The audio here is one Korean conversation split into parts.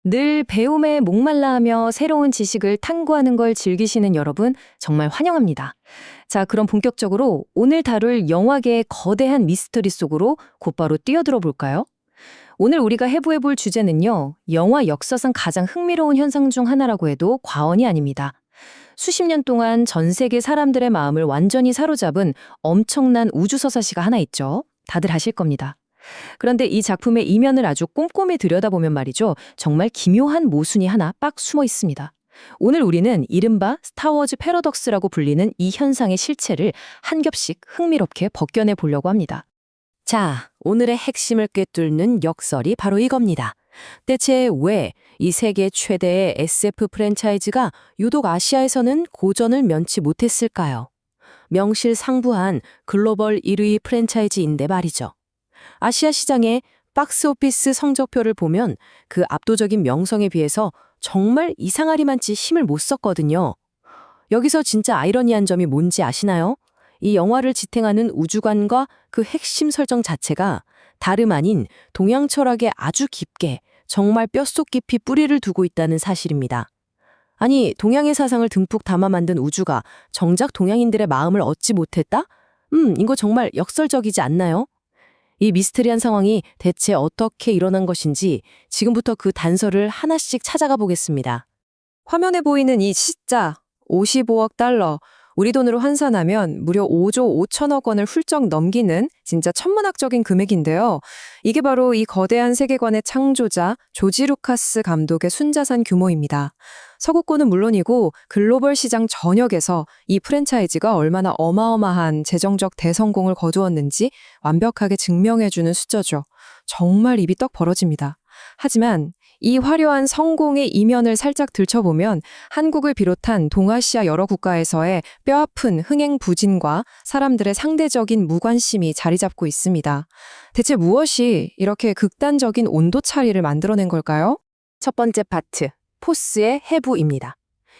늘 배움에 목말라하며 새로운 지식을 탐구하는 걸 즐기시는 여러분 정말 환영합니다. 자, 그럼 본격적으로 오늘 다룰 영화계의 거대한 미스터리 속으로 곧바로 뛰어들어 볼까요? 오늘 우리가 해부해 볼 주제는요, 영화 역사상 가장 흥미로운 현상 중 하나라고 해도 과언이 아닙니다. 수십 년 동안 전 세계 사람들의 마음을 완전히 사로잡은 엄청난 우주서사시가 하나 있죠. 다들 아실 겁니다. 그런데 이 작품의 이면을 아주 꼼꼼히 들여다보면 말이죠. 정말 기묘한 모순이 하나 빡 숨어 있습니다. 오늘 우리는 이른바 스타워즈 패러독스라고 불리는 이 현상의 실체를 한 겹씩 흥미롭게 벗겨내 보려고 합니다. 자, 오늘의 핵심을 꿰뚫는 역설이 바로 이겁니다. 대체 왜 이 세계 최대의 SF 프랜차이즈가 유독 아시아에서는 고전을 면치 못했을까요? 명실상부한 글로벌 1위 프랜차이즈인데 말이죠. 아시아 시장의 박스오피스 성적표를 보면 그 압도적인 명성에 비해서 정말 이상하리만치 힘을 못 썼거든요. 여기서 진짜 아이러니한 점이 뭔지 아시나요? 이 영화를 지탱하는 우주관과 그 핵심 설정 자체가 다름 아닌 동양 철학에 아주 깊게 정말 뼛속 깊이 뿌리를 두고 있다는 사실입니다. 아니, 동양의 사상을 듬뿍 담아 만든 우주가 정작 동양인들의 마음을 얻지 못했다? 이거 정말 역설적이지 않나요? 이 미스테리한 상황이 대체 어떻게 일어난 것인지 지금부터 그 단서를 하나씩 찾아가 보겠습니다. 화면에 보이는 이 숫자 55억 달러, 우리 돈으로 환산하면 무려 5조 5천억 원을 훌쩍 넘기는 진짜 천문학적인 금액인데요. 이게 바로 이 거대한 세계관의 창조자 조지 루카스 감독의 순자산 규모입니다. 서구권은 물론이고 글로벌 시장 전역에서 이 프랜차이즈가 얼마나 어마어마한 재정적 대성공을 거두었는지 완벽하게 증명해주는 숫자죠. 정말 입이 떡 벌어집니다. 하지만 이 화려한 성공의 이면을 살짝 들춰보면 한국을 비롯한 동아시아 여러 국가에서의 뼈아픈 흥행 부진과 사람들의 상대적인 무관심이 자리 잡고 있습니다. 대체 무엇이 이렇게 극단적인 온도 차이를 만들어낸 걸까요? 첫 번째 파트, 포스의 해부입니다.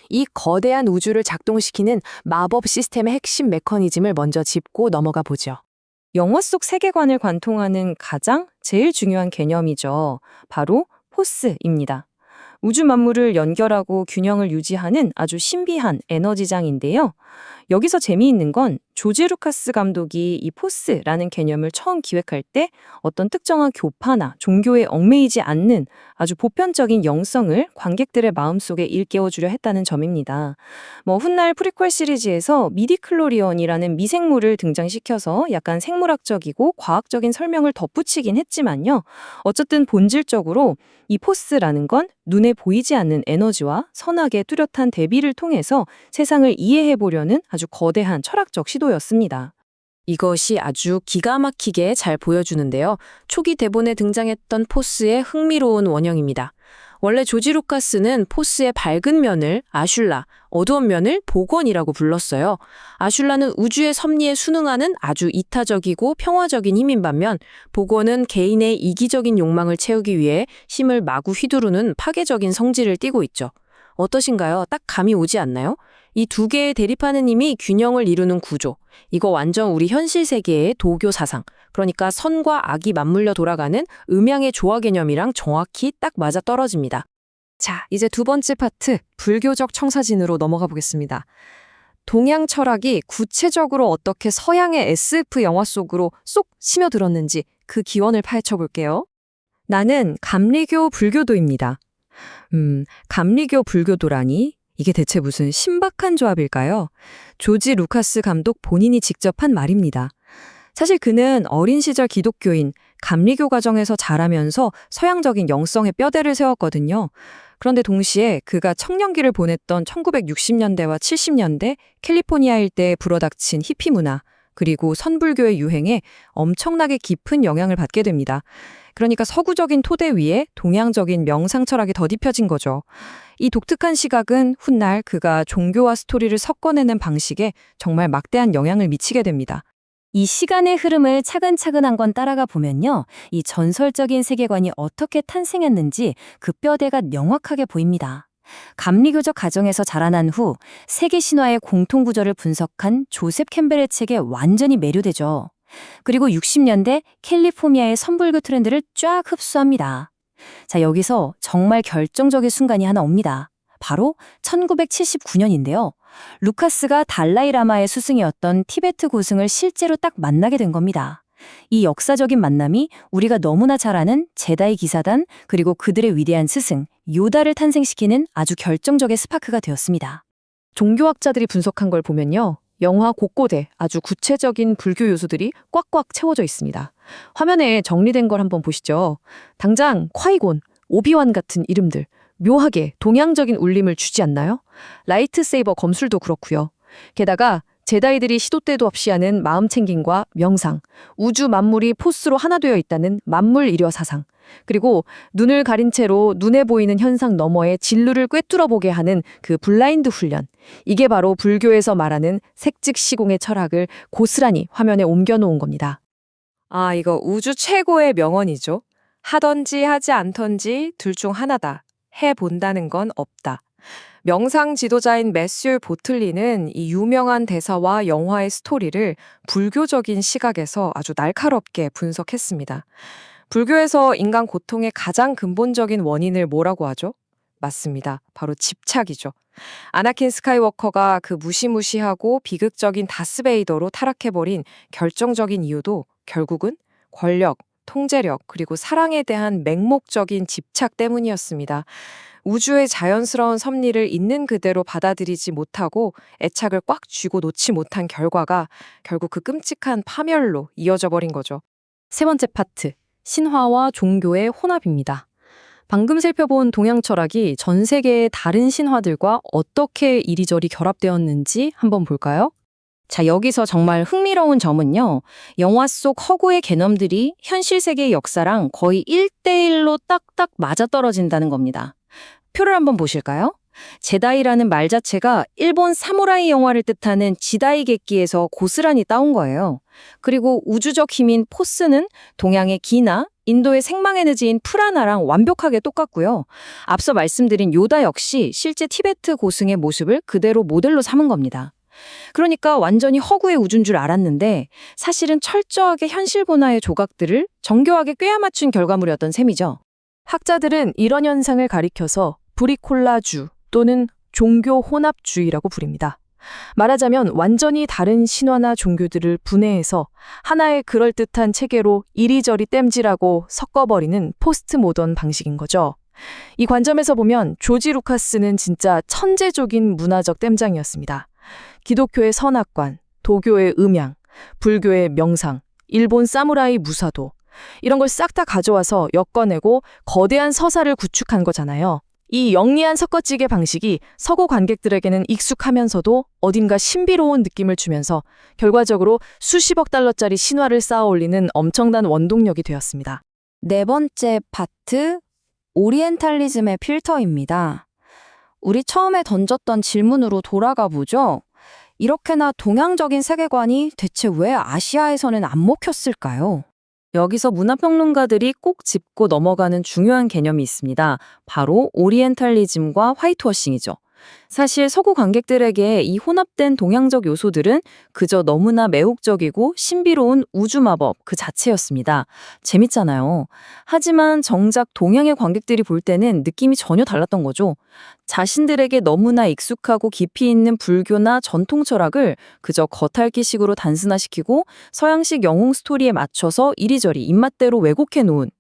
이 거대한 우주를 작동시키는 마법 시스템의 핵심 메커니즘을 먼저 짚고 넘어가 보죠. 영화 속 세계관을 관통하는 가장 제일 중요한 개념이죠. 바로 포스입니다. 우주 만물을 연결하고 균형을 유지하는 아주 신비한 에너지장인데요. 여기서 재미있는 건 조지 루카스 감독이 이 포스라는 개념을 처음 기획할 때 어떤 특정한 교파나 종교에 얽매이지 않는 아주 보편적인 영성을 관객들의 마음속에 일깨워주려 했다는 점입니다. 훗날 프리퀄 시리즈에서 미디클로리언이라는 미생물을 등장시켜서 약간 생물학적이고 과학적인 설명을 덧붙이긴 했지만요. 어쨌든 본질적으로 이 포스라는 건 눈에 보이지 않는 에너지와 선악의 뚜렷한 대비를 통해서 세상을 이해해보려는 아주 거대한 철학적 시도였습니다. 이것이 아주 기가 막히게 잘 보여주는데요. 초기 대본에 등장했던 포스의 흥미로운 원형입니다. 원래 조지 루카스는 포스의 밝은 면을 아슐라, 어두운 면을 복원이라고 불렀어요. 아슐라는 우주의 섭리에 순응하는 아주 이타적이고 평화적인 힘인 반면 복원은 개인의 이기적인 욕망을 채우기 위해 힘을 마구 휘두르는 파괴적인 성질을 띠고 있죠. 어떠신가요? 딱 감이 오지 않나요? 이 두 개의 대립하는 힘이 균형을 이루는 구조. 이거 완전 우리 현실 세계의 도교 사상. 그러니까 선과 악이 맞물려 돌아가는 음양의 조화 개념이랑 정확히 딱 맞아 떨어집니다. 자, 이제 두 번째 파트, 불교적 청사진으로 넘어가 보겠습니다. 동양 철학이 구체적으로 어떻게 서양의 SF 영화 속으로 쏙 스며들었는지 그 기원을 파헤쳐 볼게요. 나는 감리교 불교도입니다. 감리교 불교도라니? 이게 대체 무슨 신박한 조합일까요? 조지 루카스 감독 본인이 직접 한 말입니다. 사실 그는 어린 시절 기독교인, 감리교 가정에서 자라면서 서양적인 영성의 뼈대를 세웠거든요. 그런데 동시에 그가 청년기를 보냈던 1960년대와 70년대 캘리포니아 일대에 불어닥친 히피 문화, 그리고 선불교의 유행에 엄청나게 깊은 영향을 받게 됩니다. 그러니까 서구적인 토대 위에 동양적인 명상 철학이 덧입혀진 거죠. 이 독특한 시각은 훗날 그가 종교와 스토리를 섞어내는 방식에 정말 막대한 영향을 미치게 됩니다. 이 시간의 흐름을 차근차근 한번 따라가 보면요. 이 전설적인 세계관이 어떻게 탄생했는지 그 뼈대가 명확하게 보입니다. 감리교적 가정에서 자라난 후 세계 신화의 공통 구조를 분석한 조셉 캠벨의 책에 완전히 매료되죠. 그리고 60년대 캘리포니아의 선불교 트렌드를 쫙 흡수합니다. 자, 여기서 정말 결정적인 순간이 하나 옵니다. 바로 1979년인데요. 루카스가 달라이라마의 스승이었던 티베트 고승을 실제로 딱 만나게 된 겁니다. 이 역사적인 만남이 우리가 너무나 잘 아는 제다이 기사단 그리고 그들의 위대한 스승 요다를 탄생시키는 아주 결정적인 스파크가 되었습니다. 종교학자들이 분석한 걸 보면요. 영화 곳곳에 아주 구체적인 불교 요소들이 꽉꽉 채워져 있습니다. 화면에 정리된 걸 한번 보시죠. 당장 콰이곤, 오비완 같은 이름들 묘하게 동양적인 울림을 주지 않나요? 라이트세이버 검술도 그렇고요. 게다가 제다이들이 시도 때도 없이 하는 마음챙김과 명상, 우주 만물이 포스로 하나 되어 있다는 만물이려 사상, 그리고 눈을 가린 채로 눈에 보이는 현상 너머의 진루를 꿰뚫어 보게 하는 그 블라인드 훈련. 이게 바로 불교에서 말하는 색즉시공의 철학을 고스란히 화면에 옮겨놓은 겁니다. 아, 이거 우주 최고의 명언이죠. 하던지 하지 않던지 둘 중 하나다. 해본다는 건 없다. 명상 지도자인 매스유 보틀리는 이 유명한 대사와 영화의 스토리를 불교적인 시각에서 아주 날카롭게 분석했습니다. 불교에서 인간 고통의 가장 근본적인 원인을 뭐라고 하죠? 맞습니다. 바로 집착이죠. 아나킨 스카이워커가 그 무시무시하고 비극적인 다스베이더로 타락해버린 결정적인 이유도 결국은 권력, 통제력, 그리고 사랑에 대한 맹목적인 집착 때문이었습니다. 우주의 자연스러운 섭리를 있는 그대로 받아들이지 못하고 애착을 꽉 쥐고 놓지 못한 결과가 결국 그 끔찍한 파멸로 이어져 버린 거죠. 세 번째 파트, 신화와 종교의 혼합입니다. 방금 살펴본 동양 철학이 전 세계의 다른 신화들과 어떻게 이리저리 결합되었는지 한번 볼까요? 자, 여기서 정말 흥미로운 점은요. 영화 속 허구의 개념들이 현실 세계의 역사랑 거의 1대1로 딱딱 맞아떨어진다는 겁니다. 표를 한번 보실까요? 제다이라는 말 자체가 일본 사무라이 영화를 뜻하는 지다이 객기에서 고스란히 따온 거예요. 그리고 우주적 힘인 포스는 동양의 기나 인도의 생명에너지인 프라나랑 완벽하게 똑같고요. 앞서 말씀드린 요다 역시 실제 티베트 고승의 모습을 그대로 모델로 삼은 겁니다. 그러니까 완전히 허구의 우주인 줄 알았는데 사실은 철저하게 현실본화의 조각들을 정교하게 꿰어 맞춘 결과물이었던 셈이죠. 학자들은 이런 현상을 가리켜서 브리콜라주 또는 종교 혼합주의라고 부릅니다. 말하자면 완전히 다른 신화나 종교들을 분해해서 하나의 그럴듯한 체계로 이리저리 땜질하고 섞어버리는 포스트 모던 방식인 거죠. 이 관점에서 보면 조지 루카스는 진짜 천재적인 문화적 땜장이었습니다. 기독교의 선악관, 도교의 음양, 불교의 명상, 일본 사무라이 무사도 이런 걸 싹 다 가져와서 엮어내고 거대한 서사를 구축한 거잖아요. 이 영리한 섞어찌개 방식이 서구 관객들에게는 익숙하면서도 어딘가 신비로운 느낌을 주면서 결과적으로 수십억 달러짜리 신화를 쌓아 올리는 엄청난 원동력이 되었습니다. 네 번째 파트, 오리엔탈리즘의 필터입니다. 우리 처음에 던졌던 질문으로 돌아가 보죠. 이렇게나 동양적인 세계관이 대체 왜 아시아에서는 안 먹혔을까요? 여기서 문화평론가들이 꼭 짚고 넘어가는 중요한 개념이 있습니다. 바로 오리엔탈리즘과 화이트워싱이죠. 사실 서구 관객들에게 이 혼합된 동양적 요소들은 그저 너무나 매혹적이고 신비로운 우주 마법 그 자체였습니다. 재밌잖아요. 하지만 정작 동양의 관객들이 볼 때는 느낌이 전혀 달랐던 거죠. 자신들에게 너무나 익숙하고 깊이 있는 불교나 전통 철학을 그저 겉핥기식으로 단순화시키고 서양식 영웅 스토리에 맞춰서 이리저리 입맛대로 왜곡해 놓은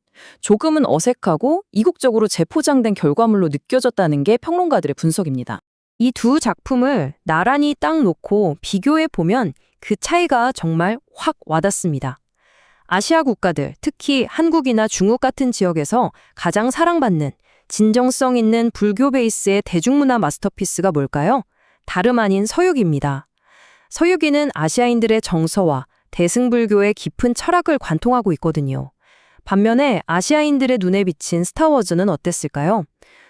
조금은 어색하고 이국적으로 재포장된 결과물로 느껴졌다는 게 평론가들의 분석입니다. 이 두 작품을 나란히 딱 놓고 비교해 보면 그 차이가 정말 확 와닿습니다. 아시아 국가들, 특히 한국이나 중국 같은 지역에서 가장 사랑받는 진정성 있는 불교 베이스의 대중문화 마스터피스가 뭘까요? 다름 아닌 서유기입니다. 서유기는 아시아인들의 정서와 대승불교의 깊은 철학을 관통하고 있거든요. 반면에 아시아인들의 눈에 비친 스타워즈는 어땠을까요?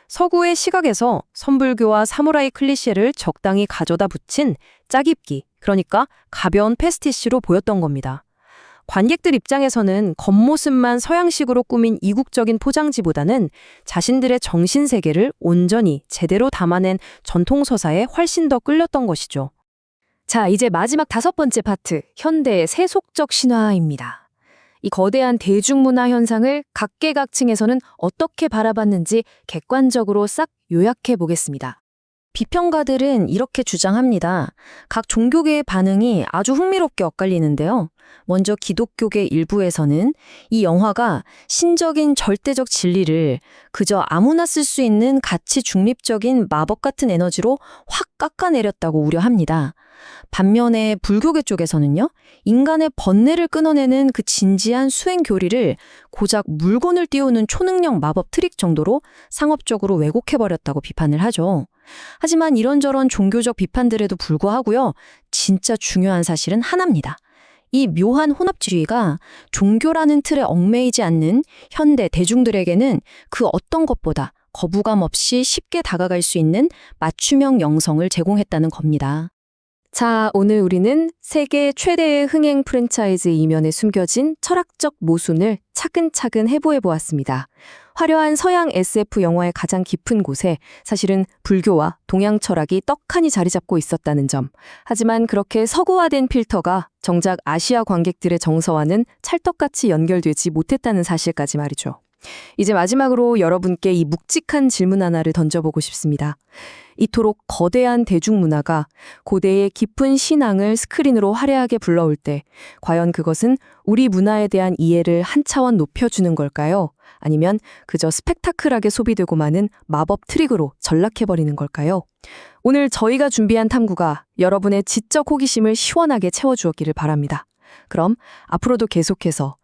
서구의 시각에서 선불교와 사무라이 클리셰를 적당히 가져다 붙인 짜깁기, 그러니까 가벼운 패스티시로 보였던 겁니다. 관객들 입장에서는 겉모습만 서양식으로 꾸민 이국적인 포장지보다는 자신들의 정신세계를 온전히 제대로 담아낸 전통서사에 훨씬 더 끌렸던 것이죠. 자, 이제 마지막 다섯 번째 파트, 현대의 세속적 신화입니다. 이 거대한 대중문화 현상을 각계각층에서는 어떻게 바라봤는지 객관적으로 싹 요약해 보겠습니다. 비평가들은 이렇게 주장합니다. 각 종교계의 반응이 아주 흥미롭게 엇갈리는데요. 먼저 기독교계 일부에서는 이 영화가 신적인 절대적 진리를 그저 아무나 쓸 수 있는 가치 중립적인 마법 같은 에너지로 확 깎아내렸다고 우려합니다. 반면에 불교계 쪽에서는요, 인간의 번뇌를 끊어내는 그 진지한 수행 교리를 고작 물건을 띄우는 초능력 마법 트릭 정도로 상업적으로 왜곡해버렸다고 비판을 하죠. 하지만 이런저런 종교적 비판들에도 불구하고요, 진짜 중요한 사실은 하나입니다. 이 묘한 혼합주의가 종교라는 틀에 얽매이지 않는 현대 대중들에게는 그 어떤 것보다 거부감 없이 쉽게 다가갈 수 있는 맞춤형 영성을 제공했다는 겁니다. 자, 오늘 우리는 세계 최대의 흥행 프랜차이즈 이면에 숨겨진 철학적 모순을 차근차근 해부해 보았습니다. 화려한 서양 SF 영화의 가장 깊은 곳에 사실은 불교와 동양 철학이 떡하니 자리 잡고 있었다는 점. 하지만 그렇게 서구화된 필터가 정작 아시아 관객들의 정서와는 찰떡같이 연결되지 못했다는 사실까지 말이죠. 이제 마지막으로 여러분께 이 묵직한 질문 하나를 던져보고 싶습니다. 이토록 거대한 대중문화가 고대의 깊은 신앙을 스크린으로 화려하게 불러올 때 과연 그것은 우리 문화에 대한 이해를 한 차원 높여주는 걸까요? 아니면 그저 스펙타클하게 소비되고 마는 마법 트릭으로 전락해버리는 걸까요? 오늘 저희가 준비한 탐구가 여러분의 지적 호기심을 시원하게 채워주었기를 바랍니다. 그럼 앞으로도 계속해서